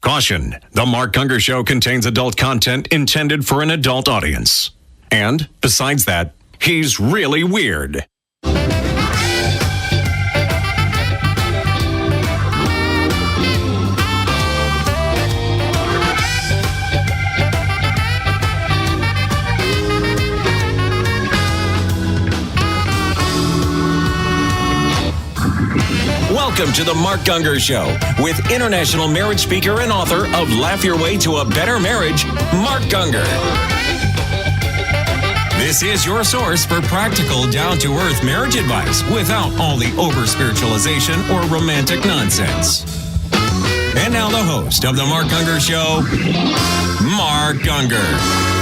Caution, the Mark Gungor Show contains adult content intended for an adult audience. And, besides that, he's really weird. Welcome to the Mark Gungor Show with international marriage speaker and author of Laugh Your Way to a Better Marriage, Mark Gungor. This is your source for practical, down-to-earth marriage advice without all the over-spiritualization or romantic nonsense. And now the host of the Mark Gungor Show, Mark Gungor.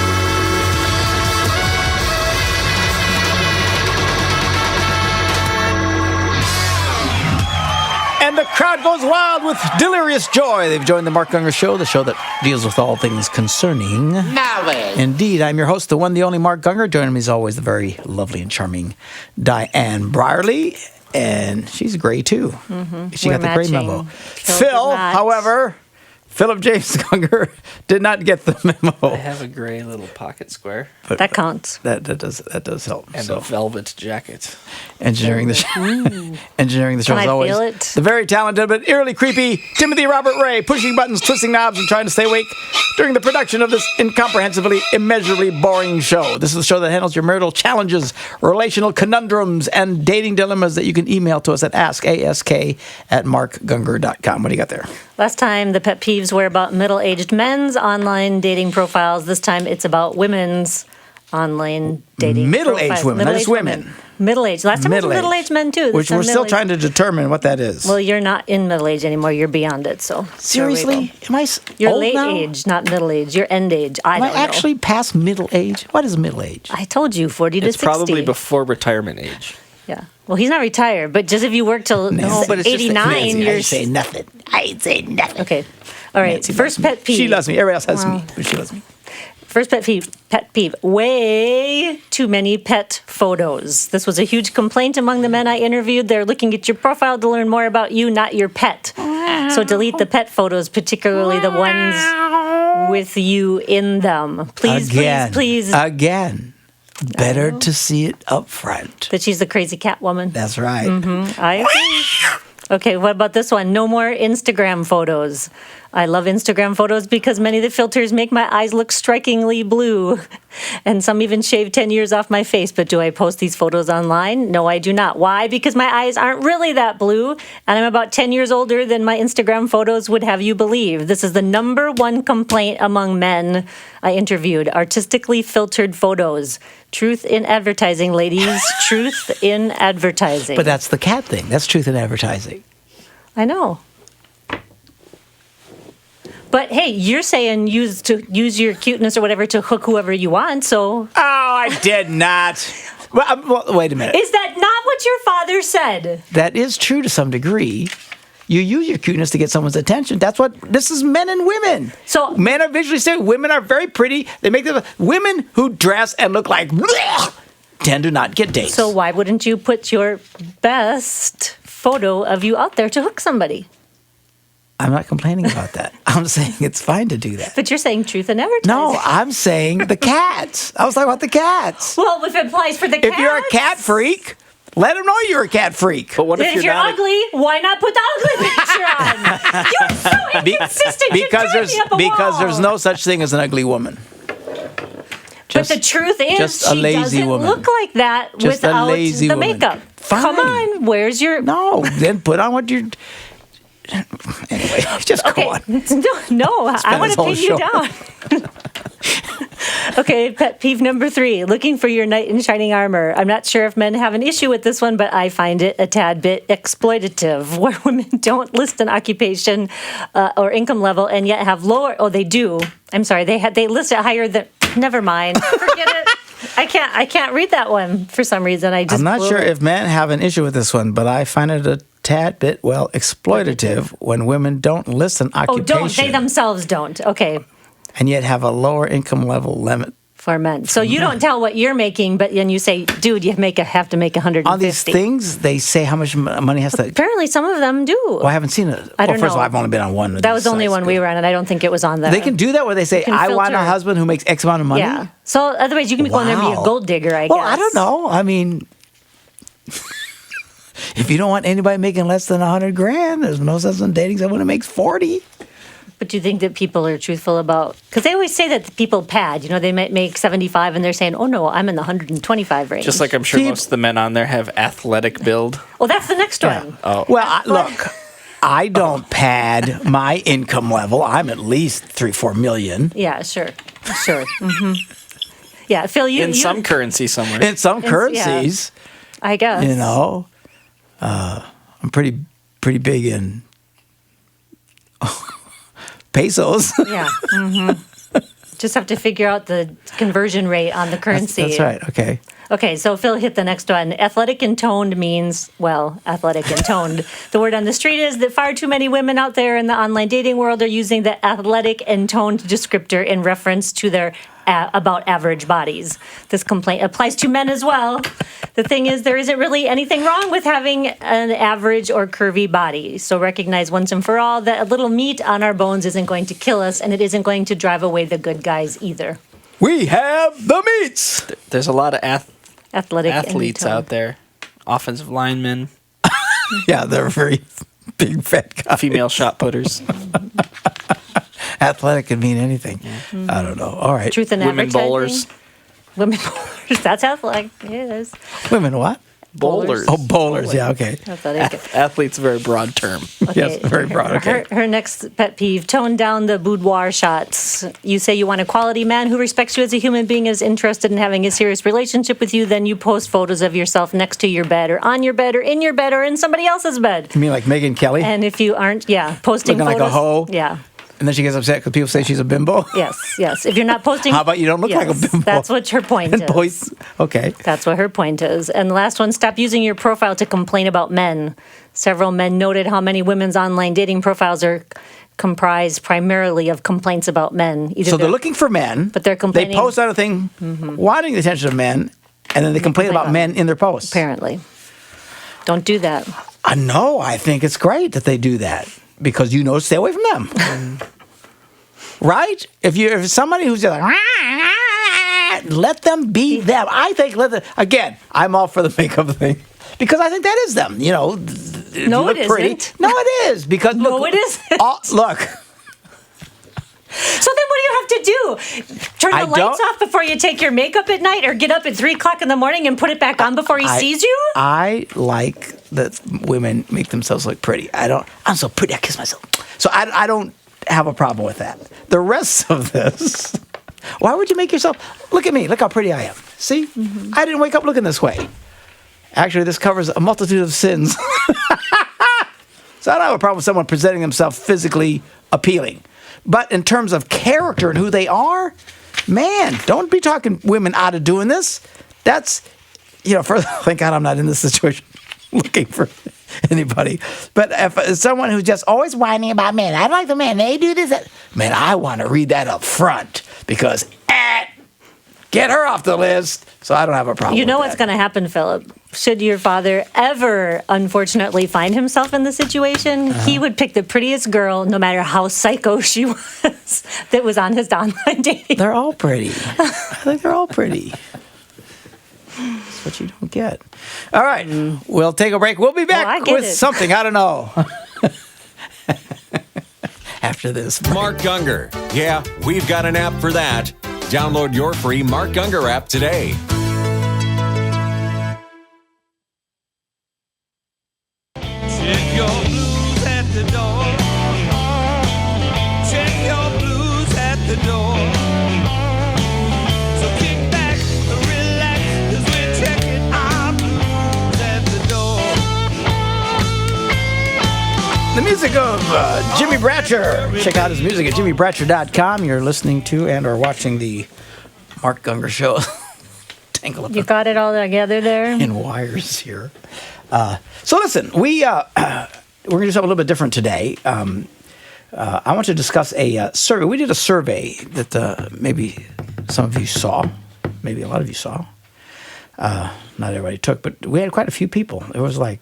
And the crowd goes wild with delirious joy. They've joined the Mark Gungor Show, the show that deals with all things concerning knowledge. Indeed, I'm your host, the one, the only Mark Gungor. Joining me as always, the very lovely and charming Diane Brierly. And she's gray, too. Mm-hmm. She got the gray memo. Phil, however, Philip James Gungor did not get the memo. I have a gray little pocket square. But that counts. That does help. And a velvet jacket. Engineering the show as always. Feel it? The very talented but eerily creepy Timothy Robert Ray, pushing buttons, twisting knobs, and trying to stay awake during the production of this incomprehensibly, immeasurably boring show. This is the show that handles your marital challenges, relational conundrums, and dating dilemmas that you can email to us at ask@markgungor.com. What do you got there? Last time, the pet peeves were about middle-aged men's online dating profiles. This time, it's about women's online dating Middle-aged profiles. women, not just women. Middle-aged. Last time it was middle-aged men, too. Which we're still trying to determine what that is. Well, you're not in middle age anymore. You're beyond it, so. Seriously? Am I You're old late now? age, not middle age. You're end age. I don't know. Am I actually past middle age? What is middle age? I told you, 40 to 60. It's probably before retirement age. Yeah. Well, he's not retired, but just if you work till No, but it's just 89, Nancy, you're... I ain't saying nothing. I ain't saying nothing. Okay. All right. Nancy First loves me. pet peeve. She loves me. Everybody else has me, but she loves me. First pet peeve, way too many pet photos. This was a huge complaint among the men I interviewed. They're looking at your profile to learn more about you, not your pet. So delete the pet photos, particularly the ones with you in them. Please. Again. Better to see it up front. That she's the crazy cat woman. That's right. Mm-hmm. I agree. Okay, what about this one? No more Instagram photos. I love Instagram photos because many of the filters make my eyes look strikingly blue. And some even shave 10 years off my face. But do I post these photos online? No, I do not. Why? Because my eyes aren't really that blue. And I'm about 10 years older than my Instagram photos would have you believe. This is the number one complaint among men I interviewed. Artistically filtered photos. Truth in advertising, ladies. Truth in advertising. But that's the cat thing. That's truth in advertising. I know. But hey, you're saying use your cuteness or whatever to hook whoever you want, so... Oh, I did not. Well, wait a minute. Is that not what your father said? That is true to some degree. You use your cuteness to get someone's attention. This is men and women. So men are visually stimulated. Women are very pretty. They make them... Women who dress and look like... tend to not get dates. So why wouldn't you put your best photo of you out there to hook somebody? I'm not complaining about that. I'm saying it's fine to do that. But you're saying truth in advertising. No, I'm saying the cats. I was talking about the cats. Well, if it applies for the cats... If you're a cat freak, let them know you're a cat freak. But what if you're not ugly, why not put the ugly picture on? You're so inconsistent. Because there's no such thing as an ugly woman. But the truth is, just a she lazy doesn't woman. look like that Just a without lazy the woman. makeup. Fine. Come on, where's your... No, then put on what you're... Anyway, just go on. No, I want to pin you down. Okay, pet peeve number 3, looking for your knight in shining armor. I'm not sure if men have an issue with this one, but I find it a tad bit exploitative, where women don't list an occupation or income level and yet have lower... Oh, they do. I'm sorry, they list it higher than... Never mind. Forget it. I can't read that one for some reason. I'm not sure if men have an issue with this one, but I find it a tad bit, exploitative when women don't list an occupation. Oh, don't. They themselves don't. Okay. And yet have a lower income level limit For men. So you don't tell what you're making, but then you say, dude, you have to make 150. On these things, they say how much money has to... Apparently some of them do. Well, I haven't seen it. I don't First of know. all, I've only been on one. That was the only one we were on, and I don't think it was on there. They can do that where they say, I want a filter. husband who makes X amount of money? Yeah. So otherwise you can go in there and be a gold digger, I guess. Well, I don't know. I mean, if you don't want anybody making less than $100,000, there's no sense in dating someone who makes 40. But do you think that people are truthful about... Because they always say that people pad. They might make 75 and they're saying, oh, no, I'm in the 125 range. Just like I'm sure most of the men on there have athletic build. Well, that's the next one. Oh. Well, look, I don't pad my income level. I'm at least 3-4 million. Yeah, sure. Mm-hmm. Yeah, Phil, in some currency somewhere. In some currencies. Yeah, I guess. I'm pretty big in pesos. Yeah. Mm-hmm. Just have to figure out the conversion rate on the currency. That's right. Okay. Okay, so Phil hit the next one. Athletic and toned means, well, athletic and toned. The word on the street is that far too many women out there in the online dating world are using the athletic and toned descriptor in reference to their about average bodies. This complaint applies to men as well. The thing is, there isn't really anything wrong with having an average or curvy body. So recognize once and for all that a little meat on our bones isn't going to kill us, and it isn't going to drive away the good guys either. We have the meats. There's a lot of Athletic athletes out there. Offensive linemen. Yeah, they're very big, fat guys. Female shot putters. Athletic can mean anything. I don't know. All right. Truth in Women advertising. bowlers. Women bowlers. That's athletic. It is. Women what? Bowlers. Oh, bowlers. Yeah, okay. Athletic. Athlete's a very broad term. Yes, very broad. Okay. Her next pet peeve, tone down the boudoir shots. You say you want a quality man who respects you as a human being, is interested in having a serious relationship with you, then you post photos of yourself next to your bed or on your bed or in your bed or in somebody else's bed. You mean like Megyn Kelly? And if you aren't, posting Looking photos. like a hoe? Yeah. And then she gets upset because people say she's a bimbo? Yes. If you're not posting... How about you don't look like a bimbo? That's what her point And is. boys, okay. That's what her point is. And the last one, stop using your profile to complain about men. Several men noted how many women's online dating profiles are comprised primarily of complaints about men. So they're looking for men, but they're complaining. They post on a thing wanting the attention of men, and then they complain about men in their posts. Apparently. Don't do that. No, I think it's great that they do that because stay away from them. Right? If somebody who's just like, let them be them. I think again, I'm all for the makeup thing because I think that is them. No, it isn't. No, it is because no, it isn't. Look. So then what do you have to do? Turn the lights off before you take your makeup at night or get up at 3 o'clock in the morning and put it back on before he sees you? I like that women make themselves look pretty. I'm so pretty, I kiss myself. So I don't have a problem with that. The rest of this, why would you make yourself, look at me, look how pretty I am. See? I didn't wake up looking this way. Actually, this covers a multitude of sins. So I don't have a problem with someone presenting themselves physically appealing. But in terms of character and who they are, man, don't be talking women out of doing this. That's, thank God I'm not in this situation looking for anybody. But if someone who's just always whining about men, I don't like the man, they do this. Man, I want to read that up front because get her off the list. So I don't have a problem You know with what's going to happen, Philip. Should your father ever, unfortunately, find himself in this situation, he would pick the prettiest girl, no matter how psycho she was, that was on his online dating. They're all pretty. I think they're all pretty. That's what you don't get. All right. We'll take a break. We'll be back with something. I don't know. After this break. Mark Gungor. Yeah, we've got an app for that. Download your free Mark Gungor app today. Check your blues at the door. Check your blues at the door. So kick back and relax as we're checking our blues at the door. The music of Jimmy Bratcher. Check out his music at jimmybratcher.com. You're listening to and or watching the Mark Gungor Show. Tangle up You got it all together there? in wires here. So listen, we're going to do something a little bit different today. I want to discuss a survey. We did a survey that maybe some of you saw, maybe a lot of you saw. Not everybody took, but we had quite a few people. It was like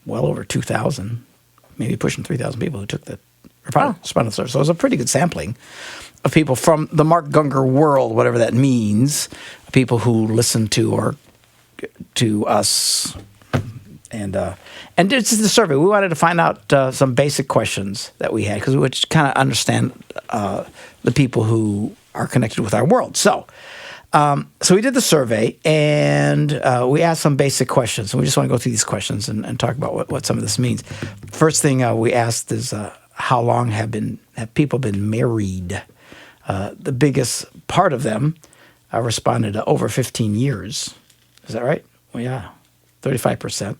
well over 2,000, maybe pushing 3,000 people who took the responded to the survey. So it was a pretty good sampling of people from the Mark Gungor world, whatever that means, people who listen to us. And this is the survey. We wanted to find out some basic questions that we had because we would kind of understand the people who are connected with our world. So we did the survey, and we asked some basic questions. And we just want to go through these questions and talk about what some of this means. First thing we asked is how long have people been married? The biggest part of them responded to over 15 years. Is that right? Well, yeah, 35%.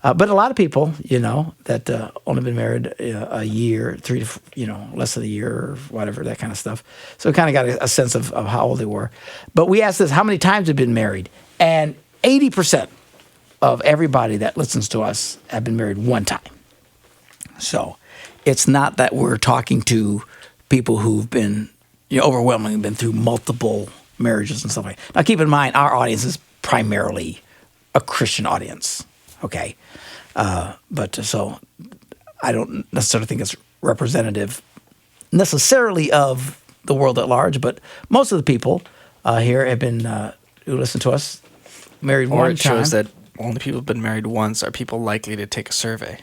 But a lot of people, that only been married a year, less than a year or whatever, that kind of stuff. So we kind of got a sense of how old they were. But we asked this, how many times have been married? And 80% of everybody that listens to us have been married one time. So it's not that we're talking to people who've been, overwhelmingly been through multiple marriages and stuff like that. Now, keep in mind, our audience is primarily a Christian audience. Okay. So I don't necessarily think it's representative necessarily of the world at large, but most of the people here have been, who listen to us, married Or one it time. shows that only people who've been married once are people likely to take a survey.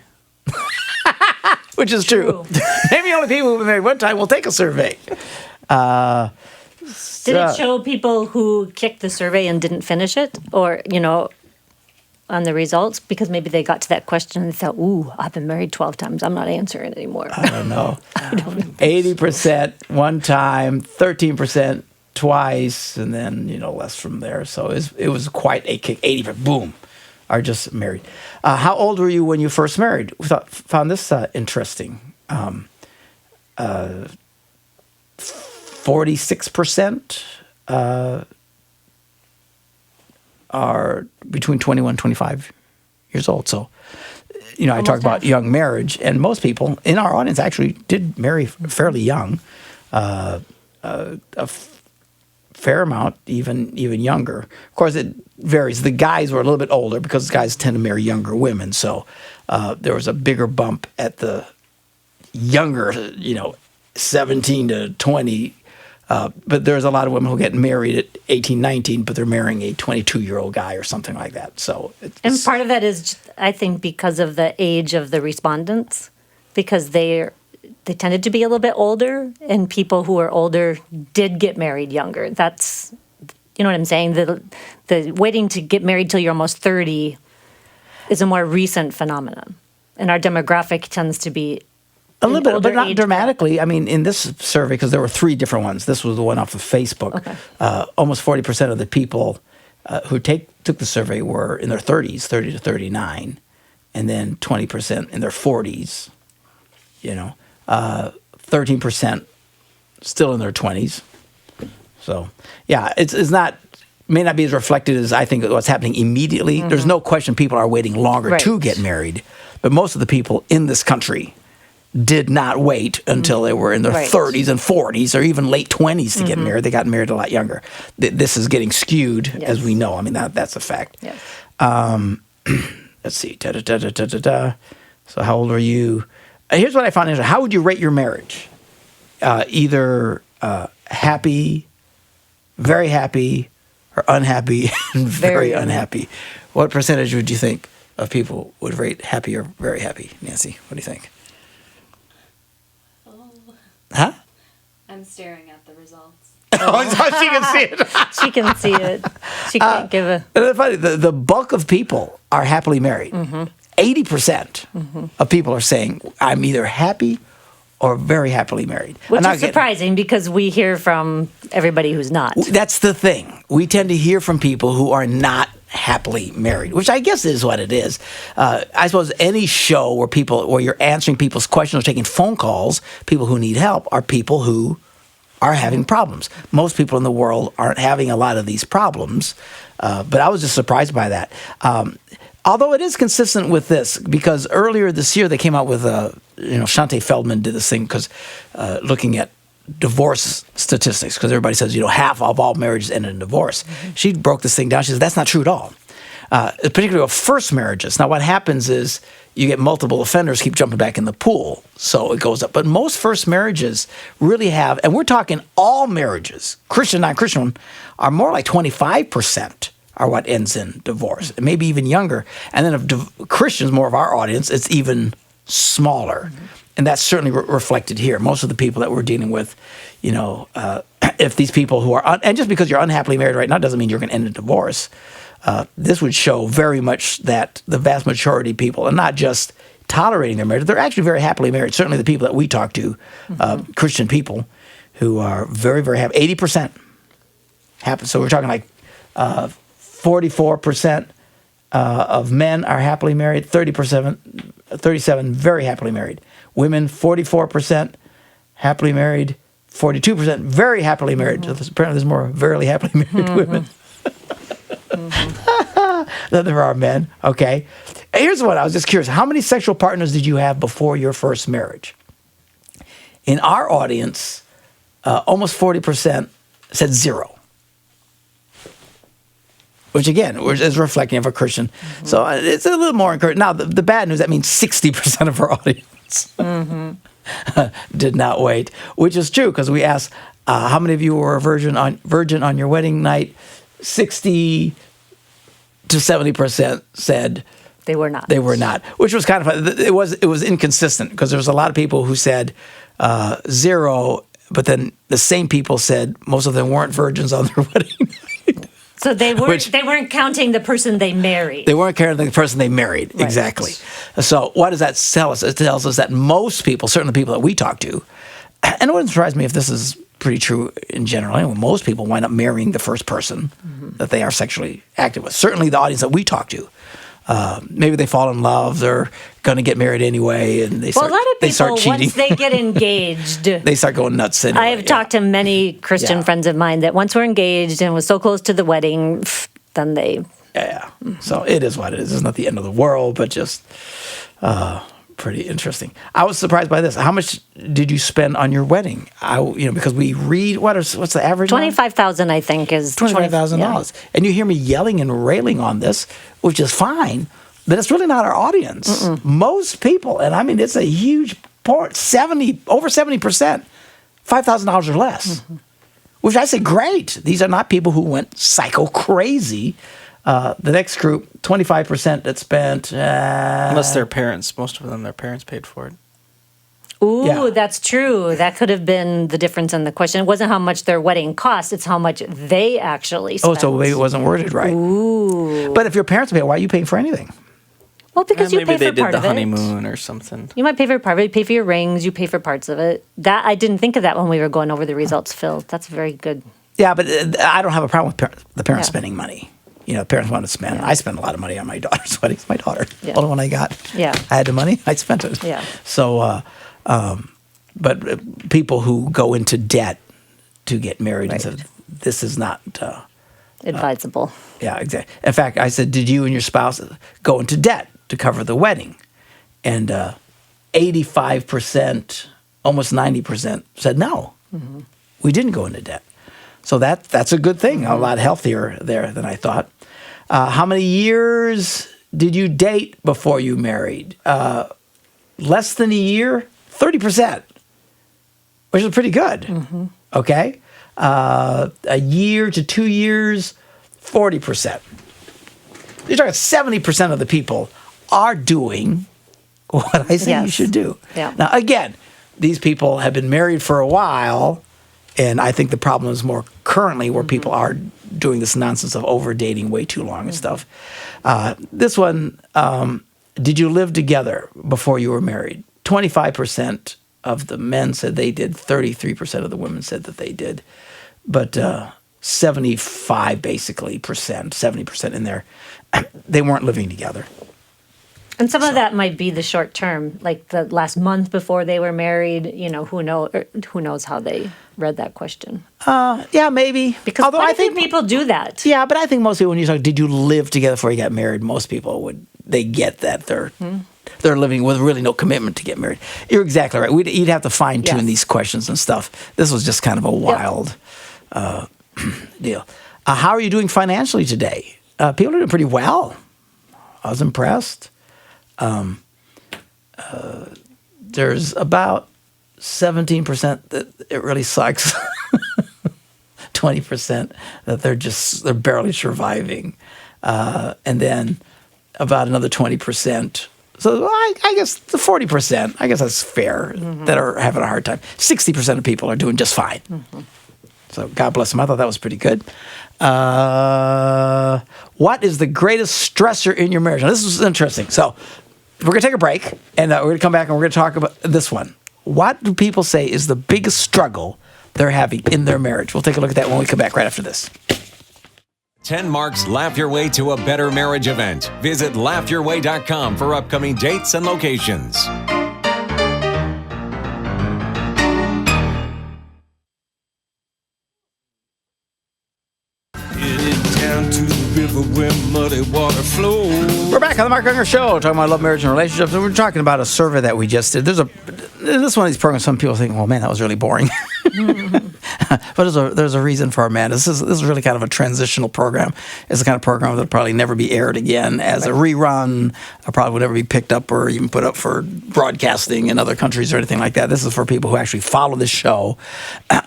Which is true. Maybe only people who've been married one time will take a survey. Did it show people who kicked the survey and didn't finish it? Or, on the results? Because maybe they got to that question and they thought, ooh, I've been married 12 times. I'm not answering it anymore. I don't know. 80% one time, 13% twice, and then, less from there. So it was quite a kick. 80%, boom, are just married. How old were you when you first married? We found this interesting. 46% are between 21 and 25 years old. So, I talk about young marriage, and most people in our audience actually did marry fairly young, a fair amount even younger. Of course, it varies. The guys were a little bit older because guys tend to marry younger women. So there was a bigger bump at the younger, 17 to 20. But there's a lot of women who get married at 18, 19, but they're marrying a 22-year-old guy or something like that. So, And part of that is, I think, because of the age of the respondents, because they tended to be a little bit older, and people who are older did get married younger. That's, you know what I'm saying? The waiting to get married till you're almost 30 is a more recent phenomenon, and our demographic tends to be a little bit, but not age dramatically. I mean, in this survey, because there were 3 different ones. This was the one off of Facebook. Okay. Almost 40% of the people who took the survey were in their 30s, 30 to 39, and then 20% in their 40s. 13% still in their 20s. So, yeah, it's not. May not be as reflected as I think what's happening immediately. Mm-hmm. There's no question people are waiting longer to get married, but most of the people in this country did not wait until they were in their 30s and 40s or even late 20s to get married. They got married a lot younger. This is getting skewed, as we know. I mean, that's a fact. Yes. Let's see. So how old are you? Here's what I found interesting. How would you rate your marriage? Either happy, very happy, or unhappy and very unhappy. What percentage would you think of people would rate happy or very happy? Nancy, what do you think? Huh? I'm staring at the results. Oh, she can see it. She can see it. She can't give a... It's funny. The bulk of people are happily married. 80% of people are saying, I'm either happy or very happily married. Which is surprising because we hear from everybody who's not. That's the thing. We tend to hear from people who are not happily married, which I guess is what it is. I suppose any show where you're answering people's questions or taking phone calls, people who need help are people who are having problems. Most people in the world aren't having a lot of these problems, but I was just surprised by that. Although it is consistent with this, because earlier this year they came out with Shante Feldman did this thing because looking at divorce statistics, because everybody says, half of all marriages end in divorce. She broke this thing down. She says, that's not true at all. Particularly with first marriages. Now, what happens is you get multiple offenders keep jumping back in the pool, so it goes up. But most first marriages really have, and we're talking all marriages, Christian, non-Christian, are more like 25% are what ends in divorce, and maybe even younger. And then if Christians, more of our audience, it's even smaller. And that's certainly reflected here. Most of the people that we're dealing with, if these people who are, and just because you're unhappily married right now doesn't mean you're going to end in divorce. This would show very much that the vast majority of people are not just tolerating their marriage, they're actually very happily married. Certainly the people that we talk to, Christian people, who are very, very happy. 80% happy. So we're talking like 44% of men are happily married, 37 very happily married. Women, 44% happily married, 42% very happily married. So apparently there's more very happily married women than there are men. Okay. Here's what I was just curious. How many sexual partners did you have before your first marriage? In our audience, almost 40% said 0. Which again is reflecting of a Christian. So it's a little more encouraging. Now, the bad news, that means 60% of our audience did not wait, which is true because we asked, how many of you were a virgin on your wedding night? 60 to 70% said They were not. They were not, which was kind of fun. It was inconsistent because there was a lot of people who said 0, but then the same people said most of them weren't virgins on their wedding night. So they weren't counting the person they married. They weren't counting the person they married. Right. Exactly. So what does that tell us? It tells us that most people, certainly the people that we talk to, and it wouldn't surprise me if this is pretty true in general. Anyway, most people wind up marrying the first person that they are sexually active with. Certainly the audience that we talk to. Maybe they fall in love. They're going to get married anyway, and they start cheating. Once they get engaged, they start going nuts. Anyway, I have talked to many Christian friends of mine that once we're engaged and was so close to the wedding, then they. Yeah. So it is what it is. It's not the end of the world, but just pretty interesting. I was surprised by this. How much did you spend on your wedding? Because we read what's the average? $25,000, I think, is $25,000. Yeah. And you hear me yelling and railing on this, which is fine, but it's really not our audience. Most people, and I mean it's a huge part, over 70%, $5,000 or less. Which I say, great. These are not people who went psycho crazy. The next group, 25% that spent. Unless their parents, most of them, their parents paid for it. Ooh, Yeah. that's true. That could have been the difference in the question. It wasn't how much their wedding cost, it's how much they actually spent. Oh, so maybe it wasn't worded right. Ooh. But if your parents pay, why are you paying for anything? Well, because you maybe pay they for did part the of it. honeymoon or something. You might pay for part of it. You pay for your rings. You pay for parts of it. That I didn't think of that when we were going over the results, Phil. That's very good. Yeah, but I don't have a problem with the parents Yeah. spending money. Parents want to spend. I spent a lot of money on my daughter's wedding. It's my daughter. Yeah. All the one I got. Yeah. I had the money. I spent it. Yeah. So, but people who go into debt to get married and said, this is not. Advisable. Yeah, exactly. In fact, I said, did you and your spouse go into debt to cover the wedding? And 85%, almost 90% said no. We didn't go into debt. So that's a good thing. A lot healthier there than I thought. How many years did you date before you married? Less than a year, 30%, which is pretty good. Okay. A year to 2 years, 40%. You're talking 70% of the people are doing what I say you should do. Yeah. Now, again, these people have been married for a while, and I think the problem is more currently where people are doing this nonsense of over dating way too long and stuff. This one, did you live together before you were married? 25% of the men said they did. 33% of the women said that they did. But 75 basically percent, 70% in there, they weren't living together. And some of that might be the short term, like the last month before they were married. Who knows how they read that question? Yeah, maybe. Because although quite I a few think people do that. Yeah, but I think most people, when you talk, did you live together before you got married? Most people they get that they're they're living with really no commitment to get married. You're exactly right. You'd have to fine tune these questions and stuff. This was just kind of a wild deal. How are you doing financially today? People are doing pretty well. I was impressed. There's about 17% that it really sucks. 20% that they're barely surviving, and then about another 20%. So I guess the 40%, I guess that's fair, that are having a hard time. 60% of people are doing just fine. So God bless them. I thought that was pretty good. What is the greatest stressor in your marriage? Now, this is interesting. So we're going to take a break, and we're going to come back, and we're going to talk about this one. What do people say is the biggest struggle they're having in their marriage? We'll take a look at that when we come back right after this. 10 Marks Laugh Your Way to a Better Marriage event. Visit laughyourway.com for upcoming dates and locations. Headed down to the river where muddy water flows. We're back on the Mark Gungor Show, talking about love, marriage, and relationships. And we're talking about a survey that we just did. This one of these programs, some people think, well, man, that was really boring. But there's a reason for our man. This is really kind of a transitional program. It's the kind of program that'll probably never be aired again as a rerun. Probably would never be picked up or even put up for broadcasting in other countries or anything like that. This is for people who actually follow this show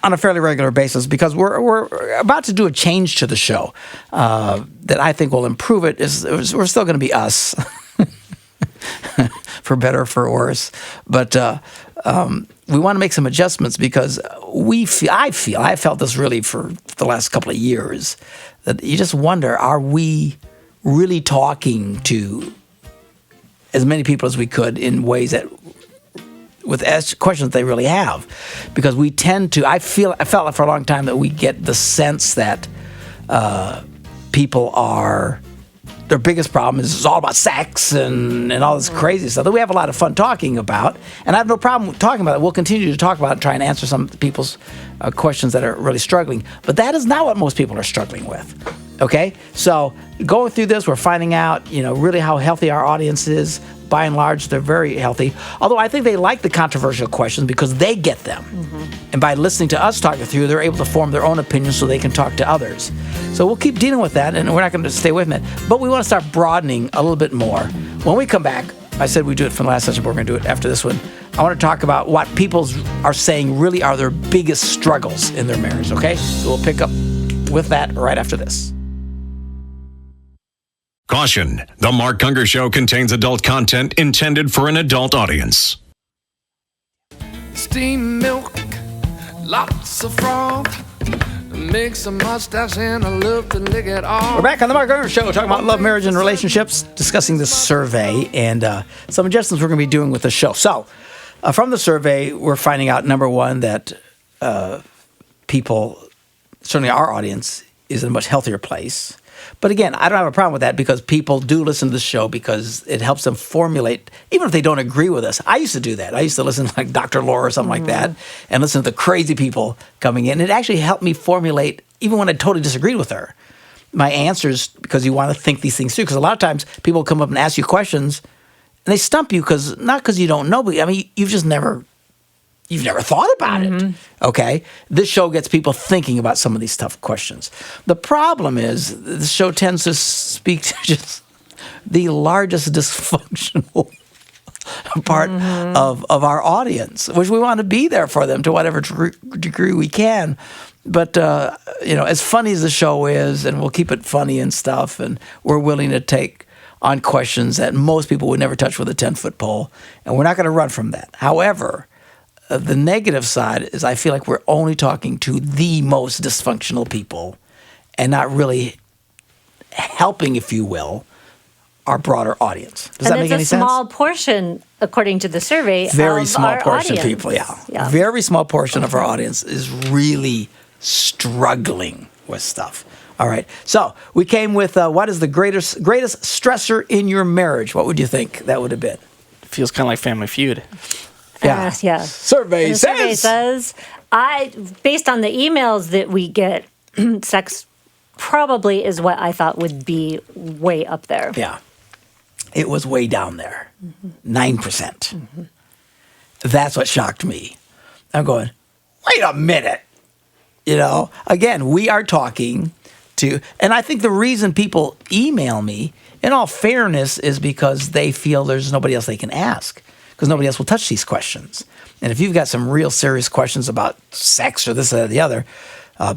on a fairly regular basis, because we're about to do a change to the show that I think will improve it. We're still going to be us. For better or for worse, but we want to make some adjustments because I felt this really for the last couple of years, that you just wonder, are we really talking to as many people as we could in ways that with questions they really have? Because we tend to, I felt like for a long time that we get the sense that people are, their biggest problem is it's all about sex and all this crazy stuff that we have a lot of fun talking about. And I have no problem talking about it. We'll continue to talk about it and try and answer some people's questions that are really struggling. But that is not what most people are struggling with. Okay? So going through this, we're finding out, really how healthy our audience is. By and large, they're very healthy. Although I think they like the controversial questions because they get them. And by listening to us talk it through, they're able to form their own opinions so they can talk to others. So we'll keep dealing with that, and we're not going to stay away from it. But we want to start broadening a little bit more. When we come back, I said we'd do it from the last session, but we're going to do it after this one. I want to talk about what people are saying really are their biggest struggles in their marriage, okay? So we'll pick up with that right after this. Caution, the Mark Gungor Show contains adult content intended for an adult audience. Steam milk, lots of froth. Mix a mustache and I love to lick it off. We're back on the Mark Gungor Show, talking about love, marriage, and relationships, discussing this survey and some adjustments we're going to be doing with the show. So, from the survey, we're finding out, number one, that people, certainly our audience, is in a much healthier place. But again, I don't have a problem with that because people do listen to the show because it helps them formulate, even if they don't agree with us. I used to do that. I used to listen to like Dr. Laura or something like that and listen to the crazy people coming in. It actually helped me formulate, even when I totally disagreed with her, my answers, because you want to think these things through. Because a lot of times people come up and ask you questions and they stump you not because you don't know, but I mean, you've never thought about it, okay? This show gets people thinking about some of these tough questions. The problem is the show tends to speak to just the largest dysfunctional part of our audience, which we want to be there for them to whatever degree we can. But, as funny as the show is, and we'll keep it funny and stuff, and we're willing to take on questions that most people would never touch with a 10-foot pole, and we're not going to run from that. However, the negative side is I feel like we're only talking to the most dysfunctional people and not really helping, if you will, our broader audience. Does that make any sense? And it's a small portion, according to the survey, very of small our portion audience. People, yeah. Very small portion of our audience is really struggling with stuff. All right. So we came with what is the greatest stressor in your marriage? What would you think that would have been? Feels kind of like Family Feud. Yeah. Survey says, based on the emails that we get, sex probably is what I thought would be way up there. Yeah. it was way down there, 9%. That's what shocked me. I'm going, wait a minute. Again, we are talking to, and I think the reason people email me, in all fairness, is because they feel there's nobody else they can ask, because nobody else will touch these questions. And if you've got some real serious questions about sex or this or the other,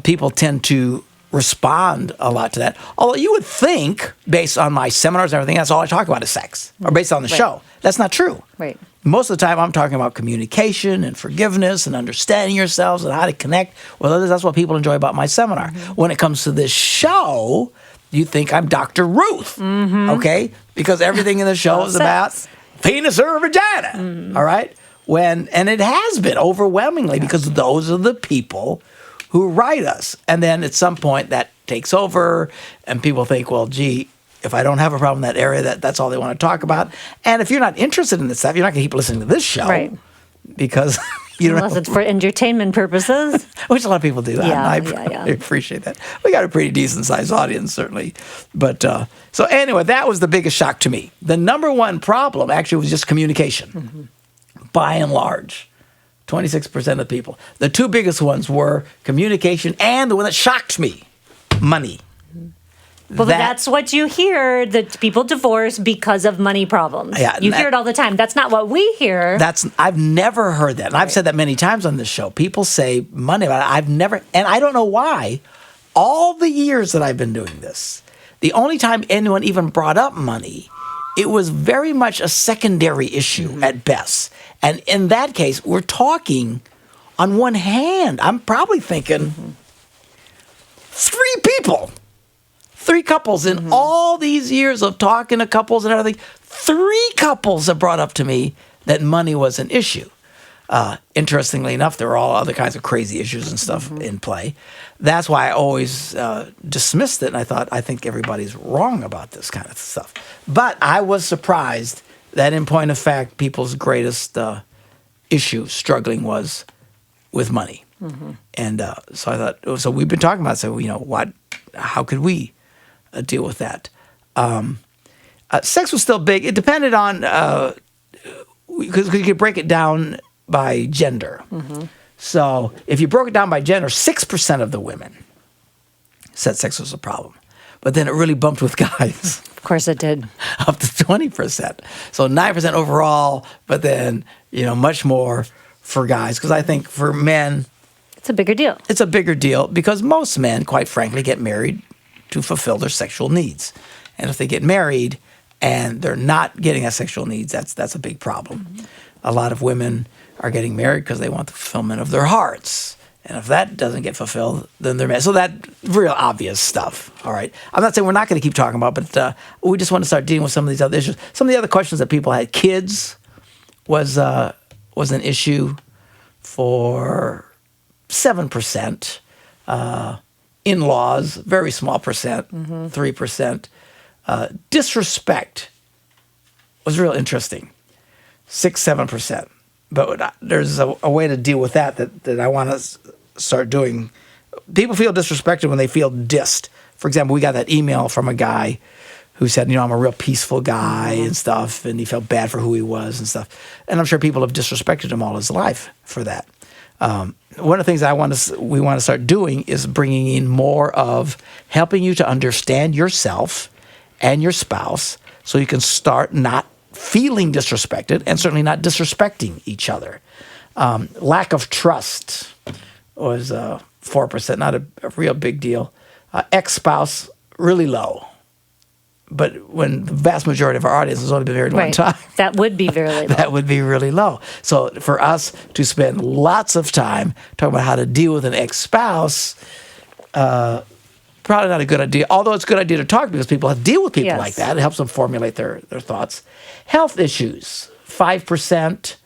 people tend to respond a lot to that. Although you would think, based on my seminars and everything, that's all I talk about is sex, or based on the show. That's not true. Right. Most of the time, I'm talking about communication and forgiveness and understanding yourselves and how to connect with others. That's what people enjoy about my seminar. When it comes to this show, you think I'm Dr. Ruth, okay? Because everything in the show is about penis or vagina, all right? And it has been overwhelmingly because those are the people who write us. And then at some point that takes over and people think, well, gee, if I don't have a problem in that area, that's all they want to talk about. And if you're not interested in this stuff, you're not going to keep listening to this show. Right. Because you don't Unless it's for entertainment purposes. Which a lot of people do. Yeah, I yeah. appreciate that. We got a pretty decent-sized audience, certainly. But so anyway, that was the biggest shock to me. The number one problem actually was just communication, by and large. 26% of people. The two biggest ones were communication and the one that shocked me, money. Well, that's what you hear, that people divorce because of money problems. Yeah, you hear it all the time. That's not what we hear. I've never heard that. And I've said that many times on this show. People say money, but I've never, and I don't know why, all the years that I've been doing this, the only time anyone even brought up money, it was very much a secondary issue at best. And in that case, we're talking on one hand. I'm probably thinking 3 people. 3 couples in all these years of talking to couples and everything, 3 couples have brought up to me that money was an issue. Interestingly enough, there were all other kinds of crazy issues and stuff in play. That's why I always dismissed it, and I think everybody's wrong about this kind of stuff. But I was surprised that, in point of fact, people's greatest issue, struggling, was with money. And so I thought, so we've been talking about, how could we deal with that? Sex was still big. It depended on, because you could break it down by gender. So if you broke it down by gender, 6% of the women said sex was a problem. But then it really bumped with guys. Of course it did. Up to 20%. So 9% overall, but then, much more for guys. Because I think for men, it's a bigger deal. It's a bigger deal because most men, quite frankly, get married to fulfill their sexual needs. And if they get married and they're not getting their sexual needs, that's a big problem. A lot of women are getting married because they want the fulfillment of their hearts. And if that doesn't get fulfilled, then they're married. So that real obvious stuff, all right? I'm not saying we're not going to keep talking about, but we just want to start dealing with some of these other issues. Some of the other questions that people had. Kids was an issue for 7%. In-laws, very small percent, 3%. Disrespect was real interesting, 6-7%. But there's a way to deal with that I want to start doing. People feel disrespected when they feel dissed. For example, we got that email from a guy who said, I'm a real peaceful guy and stuff, and he felt bad for who he was and stuff. And I'm sure people have disrespected him all his life for that. One of the things we want to start doing is bringing in more of helping you to understand yourself and your spouse so you can start not feeling disrespected and certainly not disrespecting each other. Lack of trust was 4%, not a real big deal. Ex-spouse, really low. But when the vast majority of our audience has only been married one time. That would be very low. That would be really low. So for us to spend lots of time talking about how to deal with an ex-spouse, probably not a good idea. Although it's a good idea to talk because people have to deal with people like that. It helps them formulate their thoughts. Health issues, 5%.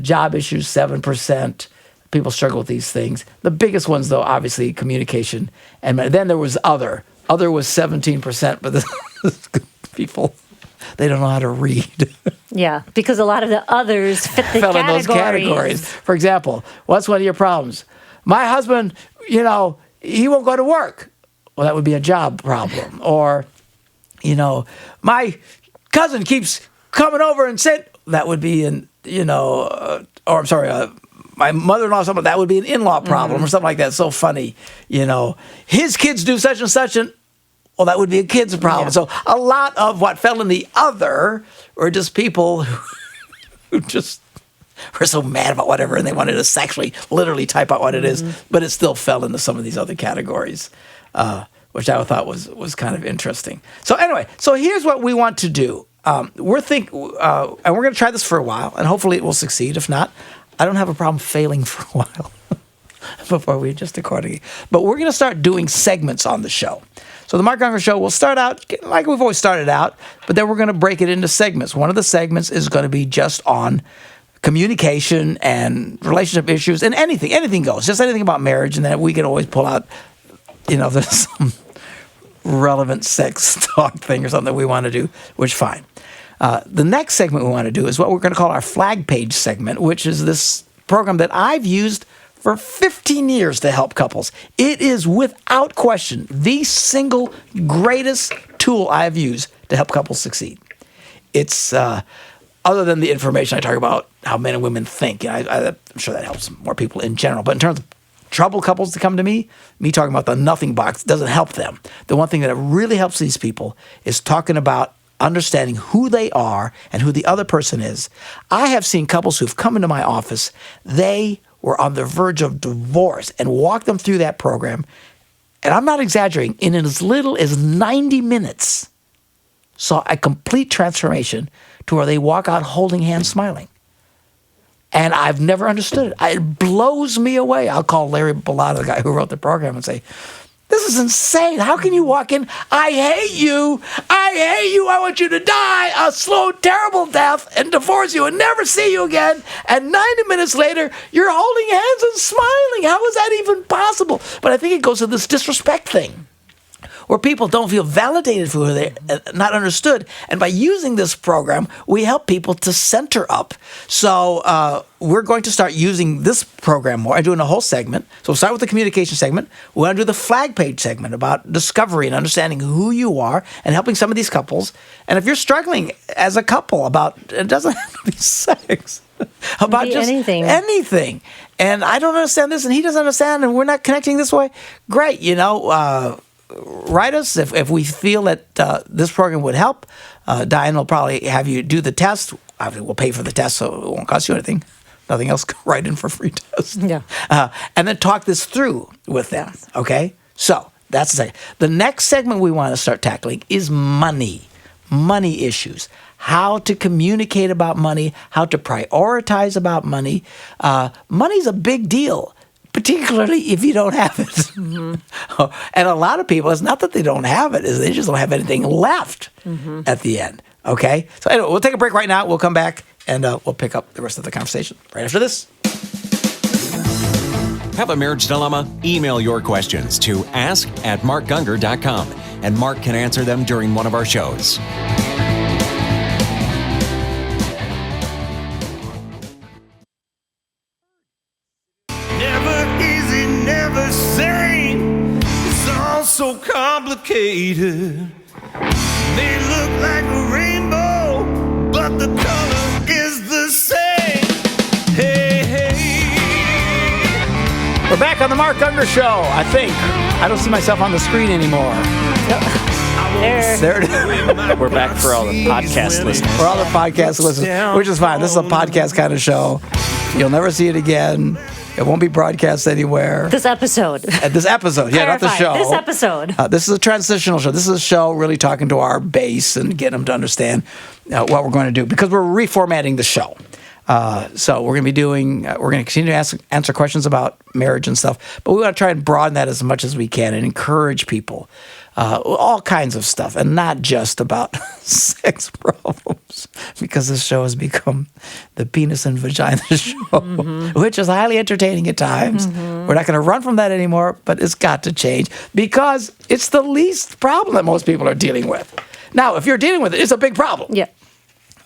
Job issues, 7%. People struggle with these things. The biggest ones, though, obviously communication. And then there was other. Other was 17%, but people, they don't know how to read. Yeah, because a lot of the others fit the Fell in those categories. For example, what's one of your problems? My husband, he won't go to work. Well, that would be a job problem. Or, my cousin keeps coming over and saying, that would be my mother-in-law, something that would be an in-law problem or something like that. It's so funny, His kids do such and such, and well, that would be a kid's problem. Yeah. So a lot of what fell in the other were just people who just were so mad about whatever, and they wanted to actually literally type out what it is, but it still fell into some of these other categories, which I thought was kind of interesting. So anyway, here's what we want to do. And we're going to try this for a while, and hopefully it will succeed. If not, I don't have a problem failing for a while before we adjust accordingly. But we're going to start doing segments on the show. So the Mark Gungor Show will start out like we've always started out, but then we're going to break it into segments. One of the segments is going to be just on communication and relationship issues, and anything goes, just anything about marriage, and then we can always pull out, there's some relevant sex talk thing or something that we want to do, which fine. The next segment we want to do is what we're going to call our flag page segment, which is this program that I've used for 15 years to help couples. It is without question the single greatest tool I've used to help couples succeed. It's other than the information I talk about how men and women think. I'm sure that helps more people in general. But in terms of troubled couples to come to me talking about the nothing box doesn't help them. The one thing that really helps these people is talking about understanding who they are and who the other person is. I have seen couples who've come into my office, they were on the verge of divorce, and walked them through that program. And I'm not exaggerating, in as little as 90 minutes, saw a complete transformation to where they walk out holding hands, smiling. And I've never understood it. It blows me away. I'll call Larry Bellata, the guy who wrote the program, and say, this is insane. How can you walk in? I hate you. I want you to die a slow, terrible death and divorce you and never see you again. And 90 minutes later, you're holding hands and smiling. How is that even possible? But I think it goes to this disrespect thing, where people don't feel validated for who they're not understood. And by using this program, we help people to center up. So we're going to start using this program more and doing a whole segment. So we'll start with the communication segment. We want to do the flag page segment about discovery and understanding who you are and helping some of these couples. And if you're struggling as a couple about, it doesn't have to be sex, about just anything. And I don't understand this and he doesn't understand and we're not connecting this way. Great, write us if we feel that this program would help. Diane will probably have you do the test. Obviously, we'll pay for the test, so it won't cost you anything. Nothing else, write in for free test. Yeah. And then talk this through with them, okay? So that's the second. The next segment we want to start tackling is money issues. How to communicate about money, how to prioritize about money. Money's a big deal, particularly if you don't have it. Mm-hmm. And a lot of people, it's not that they don't have it, is they just don't have anything left at the end. Okay? So anyway, we'll take a break right now. We'll come back and we'll pick up the rest of the conversation right after this. Have a marriage dilemma? Email your questions to ask@markgungor.com and Mark can answer them during one of our shows. So complicated. They look like a rainbow, but the color is the same. Hey, hey. We're back on the Mark Gungor Show, I think. I don't see myself on the screen anymore. There it is. We're back for all the podcast listeners. For all the podcast listeners, which is fine. This is a podcast kind of show. You'll never see it again. It won't be broadcast anywhere. This episode. This episode. Yeah, not the show. This episode. This is a transitional show. This is a show really talking to our base and getting them to understand what we're going to do because we're reformatting the show. So we're going to continue to answer questions about marriage and stuff, but we want to try and broaden that as much as we can and encourage people. All kinds of stuff, and not just about sex problems, because this show has become the penis and vagina show, which is highly entertaining at times. We're not going to run from that anymore, but it's got to change because it's the least problem that most people are dealing with. Now, if you're dealing with it, it's a big problem. Yeah.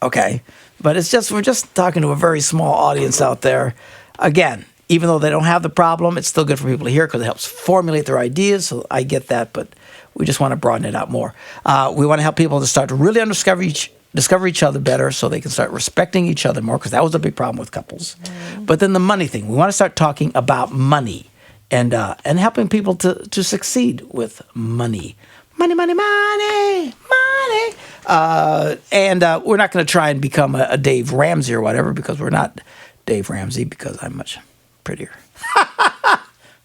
Okay, but we're just talking to a very small audience out there. Again, even though they don't have the problem, it's still good for people to hear because it helps formulate their ideas. So I get that, but we just want to broaden it out more. We want to help people to start to really discover each other better so they can start respecting each other more, because that was a big problem with couples. But then the money thing. We want to start talking about money and helping people to succeed with money. Money, money, money, money. And we're not going to try and become a Dave Ramsey or whatever, because we're not Dave Ramsey, because I'm much prettier.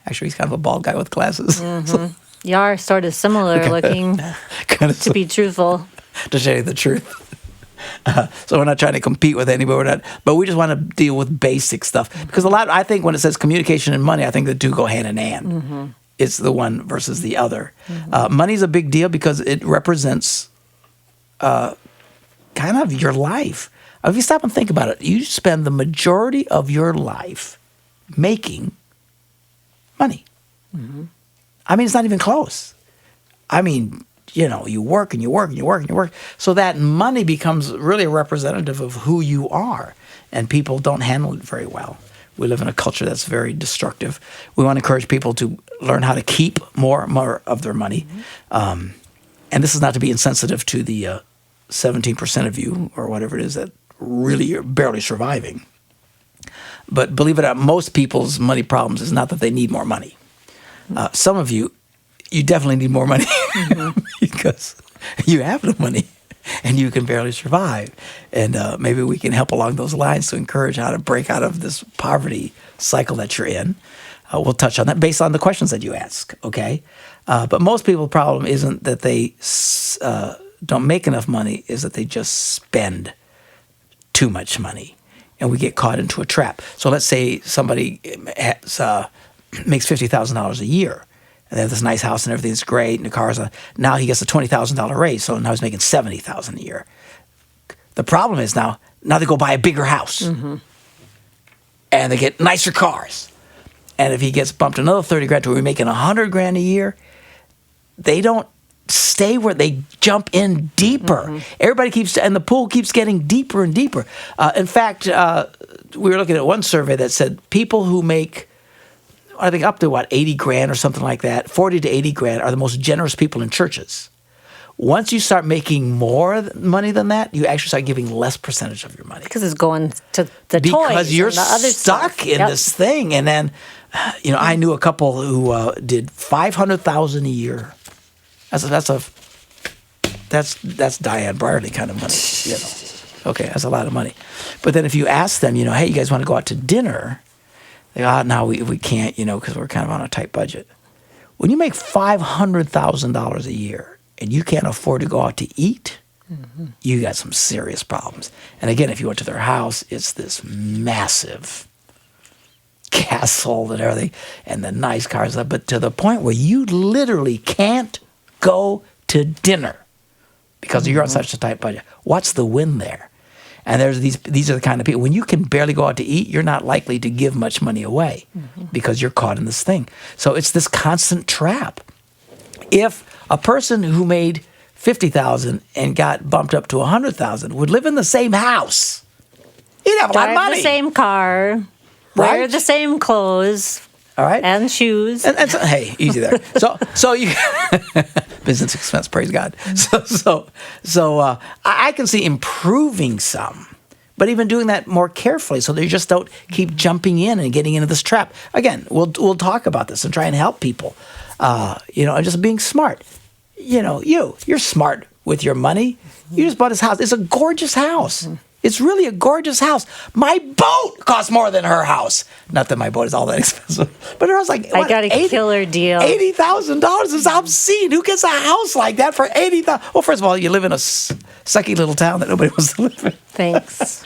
Actually, he's kind of a bald guy with glasses. So, You are sort of similar looking, to be truthful. to tell you the truth. So we're not trying to compete with anybody. We're not, but we just want to deal with basic stuff. Because I think when it says communication and money, I think the two go hand in hand. It's the one versus the other. Money's a big deal because it represents kind of your life. If you stop and think about it, you spend the majority of your life making money. I mean, it's not even close. I mean, you work and you work and you work and you work. So that money becomes really a representative of who you are. And people don't handle it very well. We live in a culture that's very destructive. We want to encourage people to learn how to keep more of their money. And this is not to be insensitive to the 17% of you or whatever it is that really are barely surviving. But believe it or not, most people's money problems is not that they need more money. Some of you definitely need more money because you have no money and you can barely survive. And maybe we can help along those lines to encourage how to break out of this poverty cycle that you're in. We'll touch on that based on the questions that you ask, okay? But most people's problem isn't that they don't make enough money, is that they just spend too much money. And we get caught into a trap. So let's say somebody makes $50,000 a year, and they have this nice house and everything's great, and the cars. Now he gets a $20,000 raise, so now he's making $70,000 a year. The problem is now they go buy a bigger house, and they get nicer cars. And if he gets bumped another $30,000 to where he's making $100,000 a year, they don't stay where they jump in deeper. Everybody and the pool keeps getting deeper and deeper. In fact, we were looking at one survey that said people who make, I think up to $80,000 or something like that, 40 to 80 grand are the most generous people in churches. Once you start making more money than that, you actually start giving less percentage of your money. Because it's going to the toys because you're and the other stuck stuff. in this thing. And then, I knew a couple who did $500,000 a year. That's Diane Briley kind of money. Okay, that's a lot of money. But then if you ask them, hey, you guys want to go out to dinner? They go, no, we can't, because we're kind of on a tight budget. When you make $500,000 a year and you can't afford to go out to eat, you got some serious problems. And again, if you went to their house, it's this massive castle and everything, and the nice cars, but to the point where you literally can't go to dinner because you're on such a tight budget. What's the win there? And there's these are the kind of people, when you can barely go out to eat, you're not likely to give much money away because you're caught in this thing. So it's this constant trap. If a person who made $50,000 and got bumped up to $100,000 would live in the same house, he'd have a lot of money. Drive the same car, wear the same clothes. All right. And shoes. And so, hey, easy there. So you business expense, praise God. So I can see improving some, but even doing that more carefully so that you just don't keep jumping in and getting into this trap. Again, we'll talk about this and try and help people. And just being smart. You're smart with your money. You just bought this house. It's a gorgeous house. It's really a gorgeous house. My boat costs more than her house. Not that my boat is all that expensive, but her house I got a killer deal. $80,000 is obscene. Who gets a house like that for $80,000? Well, first of all, you live in a sucky little town that nobody wants to live in. Thanks.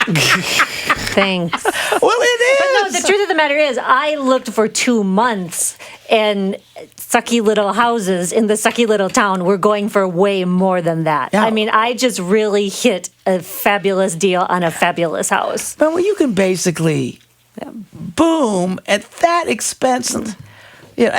Thanks. Well, it is. But no, the truth of the matter is, I looked for 2 months, and sucky little houses in the sucky little town were going for way more than that. Yeah. I mean, I just really hit a fabulous deal on a fabulous house. But you can basically, boom, at that expense.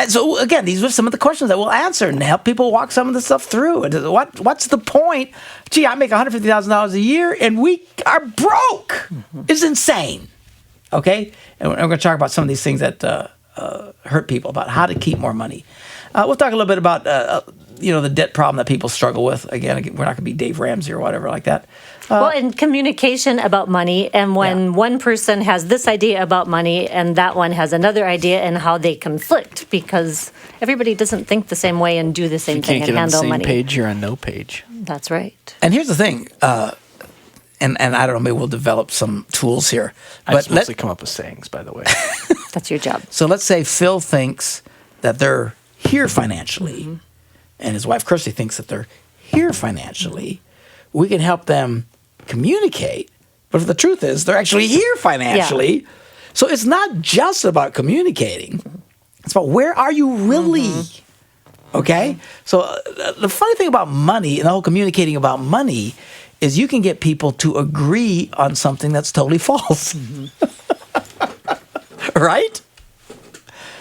So again, these are some of the questions that we'll answer and help people walk some of the stuff through. What's the point? Gee, I make $150,000 a year and we are broke. It's insane. Okay? And we're going to talk about some of these things that hurt people, about how to keep more money. We'll talk a little bit about the debt problem that people struggle with. Again, we're not going to be Dave Ramsey or whatever like that. Well, in communication about money, and when one person has this idea about money and that one has another idea, and how they conflict because everybody doesn't think the same way and do the same You thing can't and get on the handle same money. page, you're on no page. That's right. And here's the thing, and I don't know, maybe we'll develop some tools here. I just mostly come up with sayings, by the way. That's your job. So let's say Phil thinks that they're here financially, and his wife Kirsty thinks that they're here financially. We can help them communicate, but if the truth is they're actually here financially. So it's not just about communicating. It's about where are you really? Okay? So the funny thing about money and the whole communicating about money is you can get people to agree on something that's totally false. Right?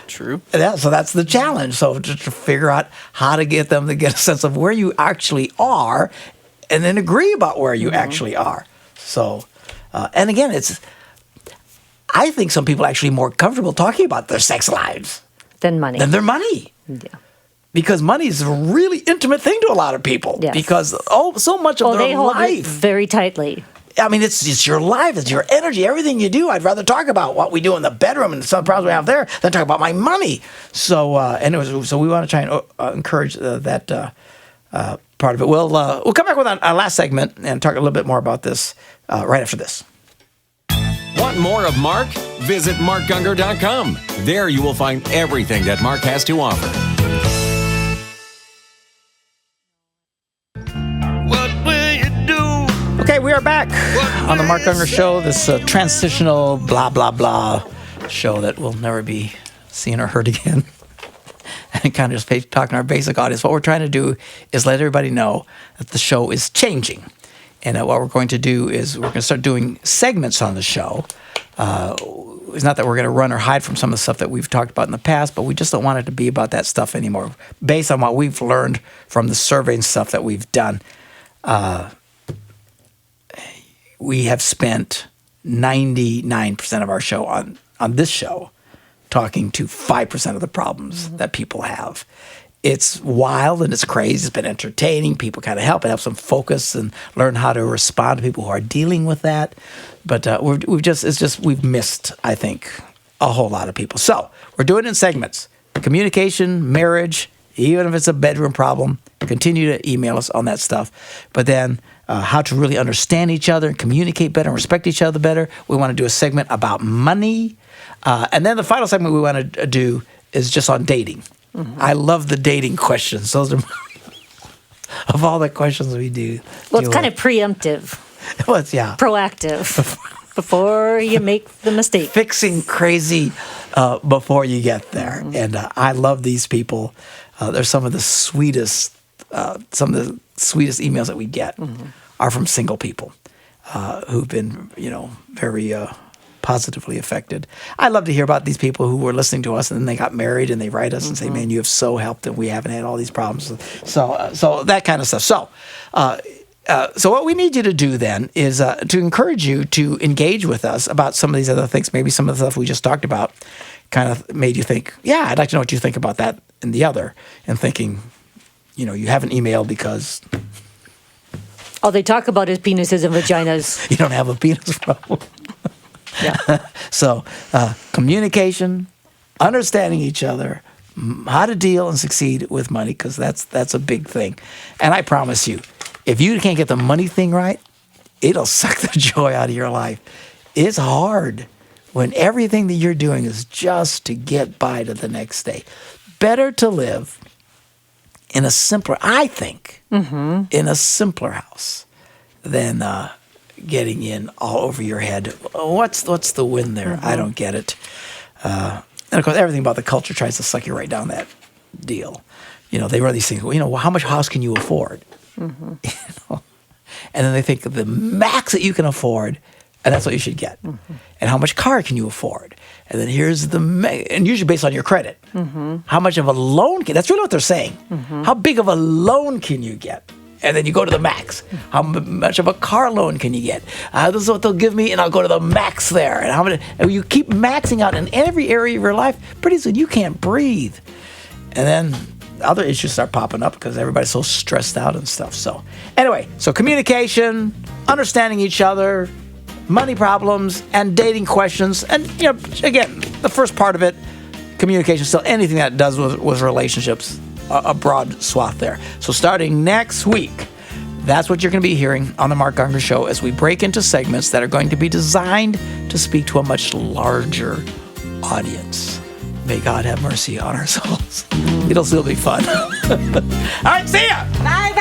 True. Yeah, so that's the challenge. So to figure out how to get them to get a sense of where you actually are and then agree about where you actually are. So, and again, I think some people are actually more comfortable talking about their sex lives Than money. than their money. Yeah. Because money is a really intimate thing to a lot of people. Yes. Because so much of They their hold it life. very tightly. I mean, it's your life, it's your energy, everything you do. I'd rather talk about what we do in the bedroom and some problems we have there than talk about my money. So, so we want to try and encourage that part of it. We'll come back with our last segment and talk a little bit more about this right after this. Want more of Mark? Visit markgungor.com. There you will find everything that Mark has to offer. What will you do? Okay, we are back on the Mark Gungor Show, this transitional blah, blah, blah show that will never be seen or heard again. And kind of just talking to our basic audience. What we're trying to do is let everybody know that the show is changing. And what we're going to do is we're going to start doing segments on the show. It's not that we're going to run or hide from some of the stuff that we've talked about in the past, but we just don't want it to be about that stuff anymore. Based on what we've learned from the survey and stuff that we've done, we have spent 99% of our show on this show talking to 5% of the problems that people have. It's wild and it's crazy. It's been entertaining. People kind of help. It helps them focus and learn how to respond to people who are dealing with that. But we've missed, I think, a whole lot of people. So we're doing it in segments: communication, marriage, even if it's a bedroom problem. Continue to email us on that stuff. But then how to really understand each other and communicate better and respect each other better. We want to do a segment about money. And then the final segment we want to do is just on dating. I love the dating questions. Those are of all the questions we do. Well, it's kind of preemptive, Well, yeah. proactive, before you make the mistake. Fixing crazy before you get there. And I love these people. They're some of the sweetest emails that we get are from single people who've been, very positively affected. I love to hear about these people who were listening to us and then they got married and they write us and say, "Man, you have so helped and we haven't had all these problems." So that kind of stuff. So what we need you to do then is to encourage you to engage with us about some of these other things. Maybe some of the stuff we just talked about kind of made you think, yeah, I'd like to know what you think about that and the other. And thinking, you haven't emailed because All they talk about is penises and vaginas. you don't have a penis problem. Yeah. So communication, understanding each other, how to deal and succeed with money, because that's a big thing. And I promise you, if you can't get the money thing right, it'll suck the joy out of your life. It's hard when everything that you're doing is just to get by to the next day. Better to live in a simpler, I think, in a simpler house than getting in all over your head. What's the win there? I don't get it. And of course, everything about the culture tries to suck you right down that deal. They run these things. Well, how much house can you afford? And then they think of the max that you can afford, and that's what you should get. And how much car can you afford? And then here's and usually based on your credit. How much of a loan that's really what they're saying. How big of a loan can you get? And then you go to the max. How much of a car loan can you get? This is what they'll give me, and I'll go to the max there. And you keep maxing out in every area of your life, pretty soon you can't breathe. And then other issues start popping up because everybody's so stressed out and stuff. So anyway, so communication, understanding each other, money problems, and dating questions. And, again, the first part of it, communication, still anything that does with relationships, a broad swath there. So starting next week, that's what you're going to be hearing on the Mark Gungor Show as we break into segments that are going to be designed to speak to a much larger audience. May God have mercy on our souls. It'll still be fun. All right, see ya! Bye.